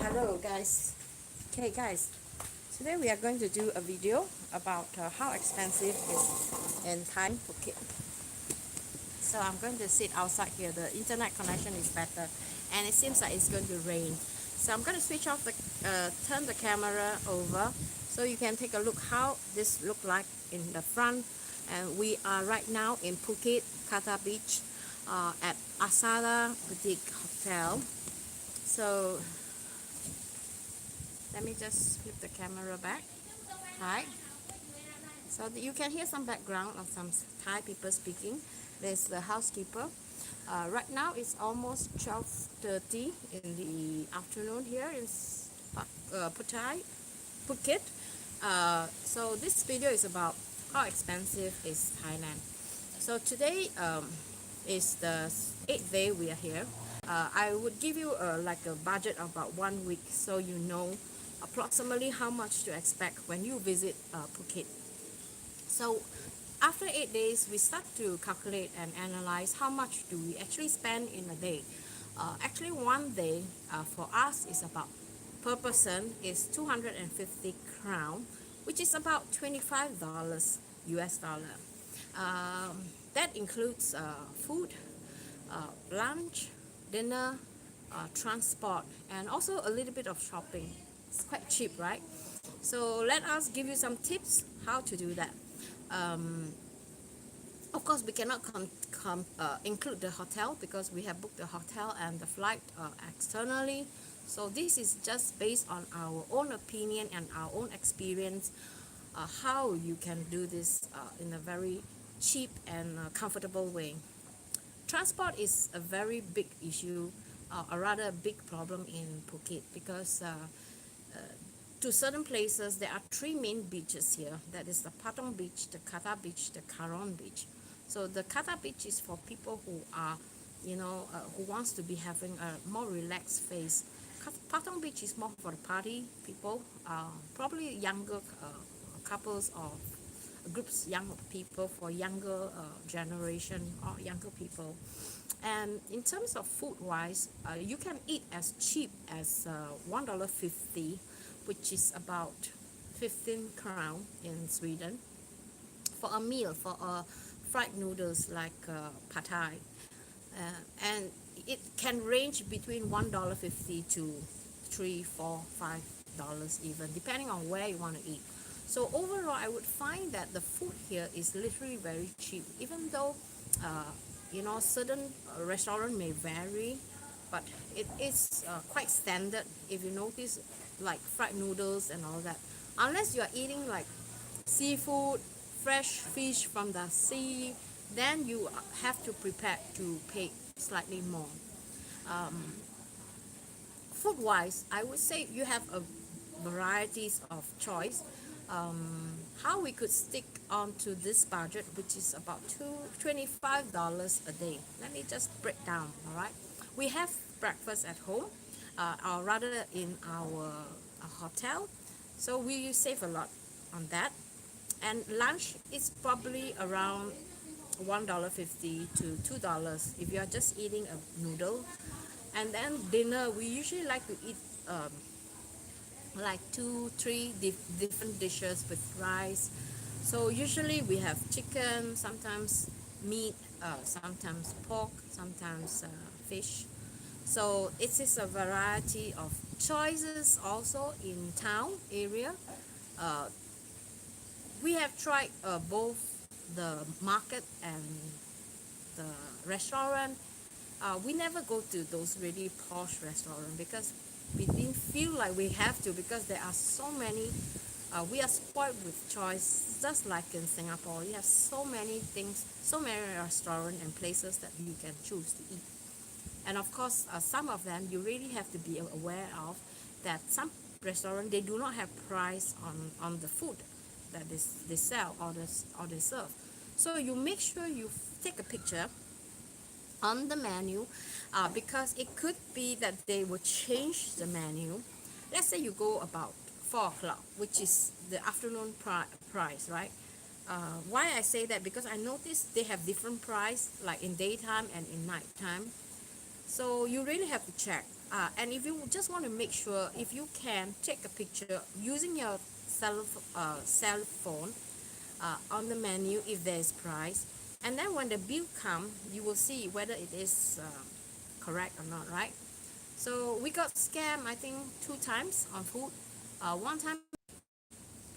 Hello guys. Okay guys, today we are going to do a video about how expensive is in Thai Phuket. So I'm going to sit outside here. The internet connection is better and it seems like it's going to rain. So I'm going to switch off the turn the camera over so you can take a look how this look like in the front. And we are right now in Phuket, Kata Beach at Asada Boutique Hotel. So let me just flip the camera back. Hi. So you can hear some background of some Thai people speaking. There's the housekeeper. Right now it's almost 12:30 in the afternoon here in Phuket. So this video is about how expensive is Thailand. So today is the 8th day we are here. I would give you like a budget of about 1 week so you know approximately how much to expect when you visit Phuket. So after 8 days we start to calculate and analyze how much do we actually spend in a day. Actually one day for us is about per person is 250 crown, which is about $25 US dollar. That includes food, lunch, dinner, transport, and also a little bit of shopping. It's quite cheap, right? So let us give you some tips how to do that. Of course, we cannot include the hotel because we have booked the hotel and the flight externally. So this is just based on our own opinion and our own experience, how you can do this in a very cheap and comfortable way. Transport is a very big issue, a rather big problem in Phuket because to certain places there are three main beaches here. That is the Patong Beach, the Kata Beach, the Karon Beach. So the Kata Beach is for people who are, who wants to be having a more relaxed phase. Patong Beach is more for the party people, probably younger couples or groups, young people for younger generation or younger people. And in terms of food wise, you can eat as cheap as $1.50, which is about 15 crown in Sweden for a meal, for fried noodles like pad thai, and it can range between $1.50 to $3, $4, $5 even, depending on where you want to eat. So overall, I would find that the food here is literally very cheap, even though certain restaurant may vary, but it is quite standard. If you notice, like fried noodles and all that, unless you are eating like seafood, fresh fish from the sea, then you have to prepare to pay slightly more. Food wise, I would say you have a varieties of choice. How we could stick on to this budget, which is about $25 a day. Let me just break down. All right, we have breakfast at home, or rather in our hotel, so we save a lot on that. And lunch is probably around $1.50 to $2 if you are just eating a noodle. And then dinner, we usually like to eat like 2-3 different dishes with rice. So usually we have chicken, sometimes meat, sometimes pork, sometimes fish. So it is a variety of choices also in town area. We have tried both the market and the restaurant. We never go to those really posh restaurants because we didn't feel like we have to, because there are so many. We are spoiled with choice, just like in Singapore. You have so many things, so many restaurants and places that you can choose to eat. And of course, some of them you really have to be aware of that some restaurants, they do not have price on the food that they sell or they serve. So you make sure you take a picture on the menu, because it could be that they will change the menu. Let's say you go about 4 o'clock, which is the afternoon price, right? Why I say that, because I noticed they have different price, like in daytime and in nighttime. So you really have to check. And if you just want to make sure, if you can take a picture using your cell phone on the menu if there is price, and then when the bill come, you will see whether it is correct or not, right? So we got scammed, I think 2 times on food. One time,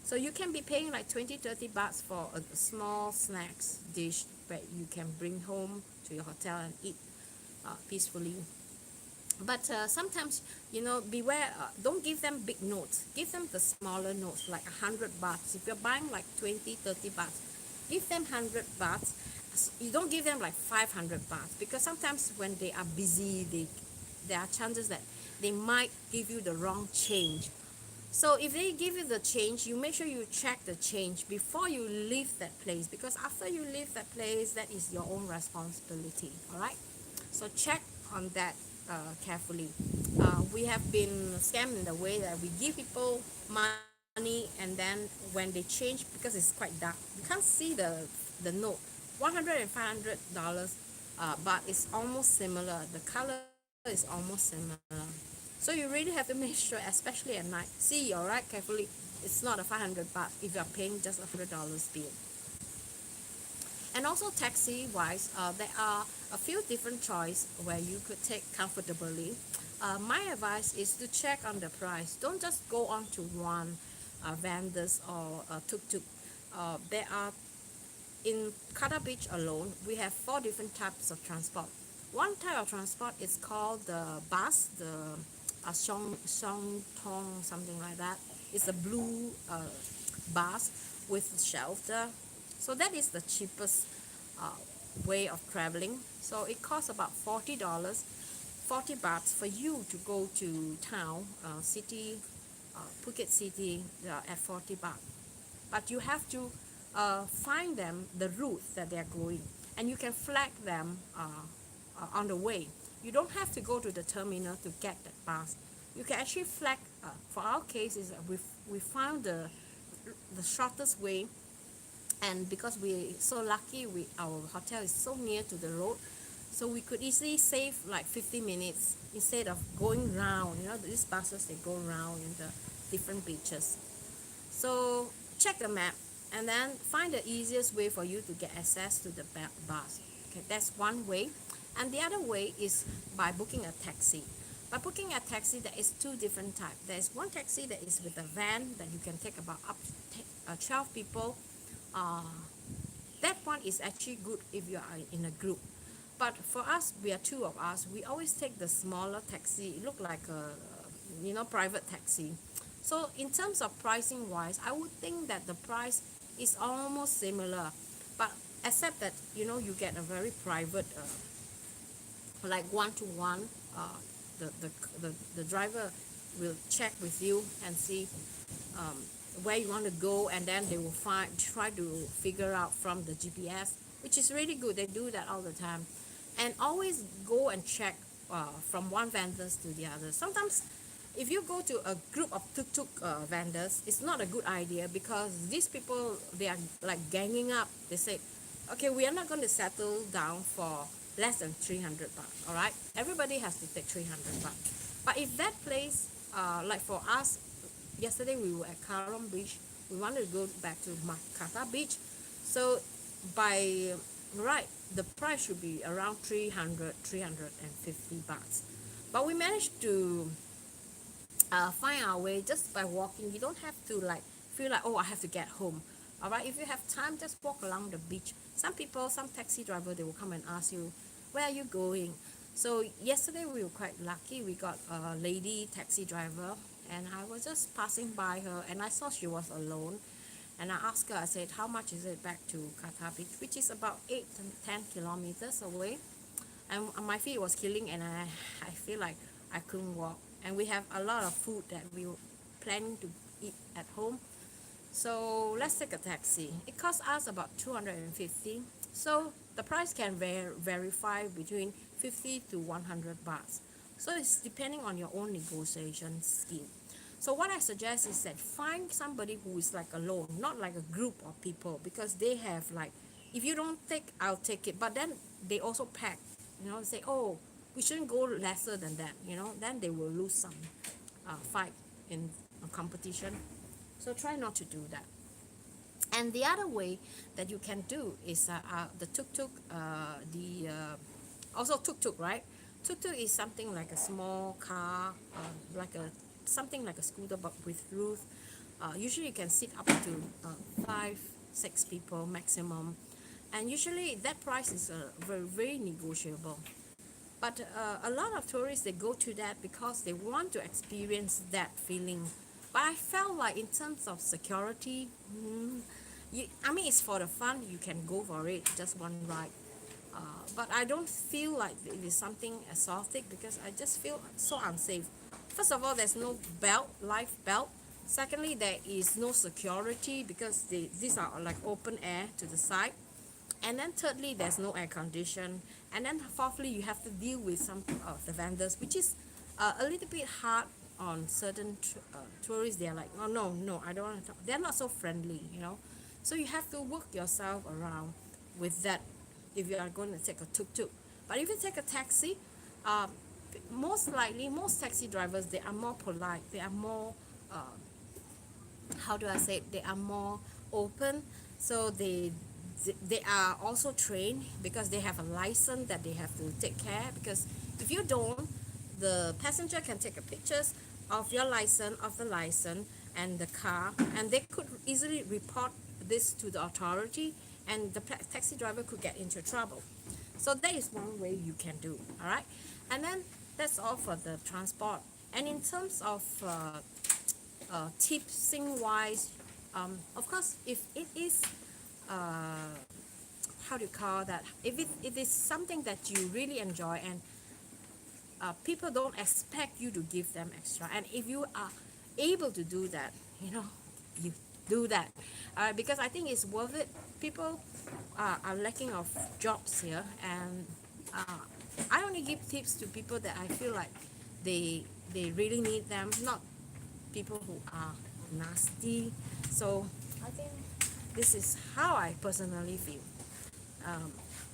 so you can be paying like 20-30 bahts for a small snacks dish that you can bring home to your hotel and eat peacefully. But sometimes, beware, don't give them big notes. Give them the smaller notes, like 100 bahts. If you're buying like 20-30 bahts, give them 100 bahts. You don't give them like 500 bahts, because sometimes when they are busy, there are chances that they might give you the wrong change. So if they give you the change, you make sure you check the change before you leave that place, because after you leave that place, that is your own responsibility. All right, so check on that carefully. We have been scammed in the way that we give people money, and then when they change, because it's quite dark, you can't see the note. $100 and $500, but it's almost similar. The color is almost similar. So you really have to make sure, especially at night. See, all right, carefully. It's not a 500 baht if you're paying just $100 bill. And also taxi wise, there are a few different choices where you could take comfortably. My advice is to check on the price. Don't just go on to one vendors or Tuk Tuk. There are, in Qatar Beach alone, we have 4 different types of transport. One type of transport is called the bus, the Song Tong, something like that. It's a blue bus with shelter. So that is the cheapest way of traveling. So it costs about $40, 40 bahts for you to go to town, city, Phuket city at 40 baht. But you have to find them the route that they are going, and you can flag them on the way. You don't have to go to the terminal to get that bus. You can actually flag. For our case, is we found the shortest way, and because we're so lucky, our hotel is so near to the road, so we could easily save like 50 minutes instead of going round. These buses, they go round in the different beaches. So check the map and then find the easiest way for you to get access to the bus. Okay, that's one way. And the other way is by booking a taxi. By booking a taxi, there is 2 different types. There is one taxi that is with a van that you can take about up to 12 people. That one is actually good if you are in a group. But for us, we are 2 of us. We always take the smaller taxi. It look like a private taxi. So in terms of pricing wise, I would think that the price is almost similar, but except that you get a very private, like one-to-one. The driver will check with you and see where you want to go, and then they will try to figure out from the GPS, which is really good. They do that all the time. And always go and check from one vendors to the other. Sometimes if you go to a group of tuk-tuk vendors, it's not a good idea, because these people, they are like ganging up. They say, okay, we are not going to settle down for less than 300 baht. All right, everybody has to take 300 baht. But if that place, like for us, yesterday we were at Karom Beach, we wanted to go back to Qatar Beach. So by right, the price should be around 350 bahts. But we managed to find our way just by walking. You don't have to feel like, oh, I have to get home. All right, if you have time, just walk along the beach. Some taxi driver, they will come and ask you, where are you going? So yesterday we were quite lucky. We got a lady taxi driver, and I was just passing by her, and I saw she was alone. And I asked her, I said, how much is it back to Qatar Beach, which is about 8 to 10 kilometers away. And my feet was killing, and I feel like I couldn't walk. And we have a lot of food that we were planning to eat at home. So let's take a taxi. It cost us about 250. So the price can vary between 50 to 100 bahts. So it's depending on your own negotiation scheme. So what I suggest is that find somebody who is like alone, not like a group of people, because they have like, if you don't take, I'll take it. But then they also pack, say, oh, we shouldn't go lesser than that, you know, then they will lose some fight in a competition. So try not to do that. And the other way that you can do is the tuk tuk, also tuk tuk, right? Tuk tuk is something like a small car, like a something like a scooter but with roof. Usually you can sit up to 5-6 people maximum, and usually that price is very negotiable. But a lot of tourists, they go to that because they want to experience that feeling. But I felt like in terms of security, I mean, it's for the fun, you can go for it, just one ride. But I don't feel like it is something exotic because I just feel so unsafe. First of all, there's no belt, life belt. Secondly, there is no security because these are like open air to the side. And then thirdly, there's no air condition. And then fourthly, you have to deal with some of the vendors, which is a little bit hard on certain tourists. They're like, oh no, I don't want to talk. They're not so friendly, you know. So you have to work yourself around with that if you are going to take a tuk-tuk. But if you take a taxi, most likely, most taxi drivers, they are more polite. They are more, how do I say it? They are more open. So they are also trained because they have a license that they have to take care. Because if you don't, the passenger can take a pictures of your license, of the license and the car, and they could easily report this to the authority, and the taxi driver could get into trouble. So that is one way you can do. All right, and then that's all for the transport. And in terms of tipsing wise, of course, if it is how do you call that, if it is something that you really enjoy and people don't expect you to give them extra, and if you are able to do that, you know, you do that, because I think it's worth it. People are lacking of jobs here, and I only give tips to people that I feel like they really need them, not people who are nasty. So I think this is how I personally feel.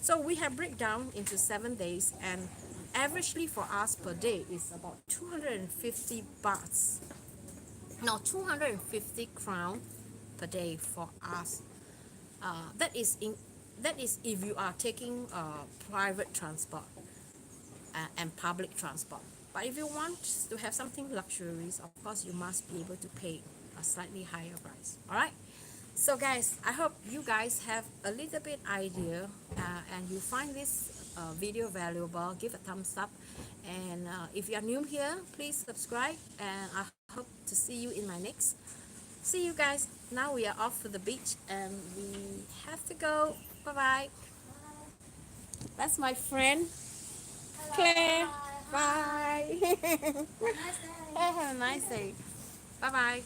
So we have breakdown into 7 days, and averagely for us per day is about 250 bahts. No, 250 crown per day for us. That is if you are taking private transport and public transport. But if you want to have something luxurious, of course you must be able to pay a slightly higher price. All right. So guys, I hope you guys have a little bit idea and you find this video valuable. Give a thumbs up, and if you are new here, please subscribe, and I hope to see you in my next. See you guys. Now we are off to the beach and we have to go. Bye bye. That's my friend Claire. Bye. Have a nice day. Bye bye.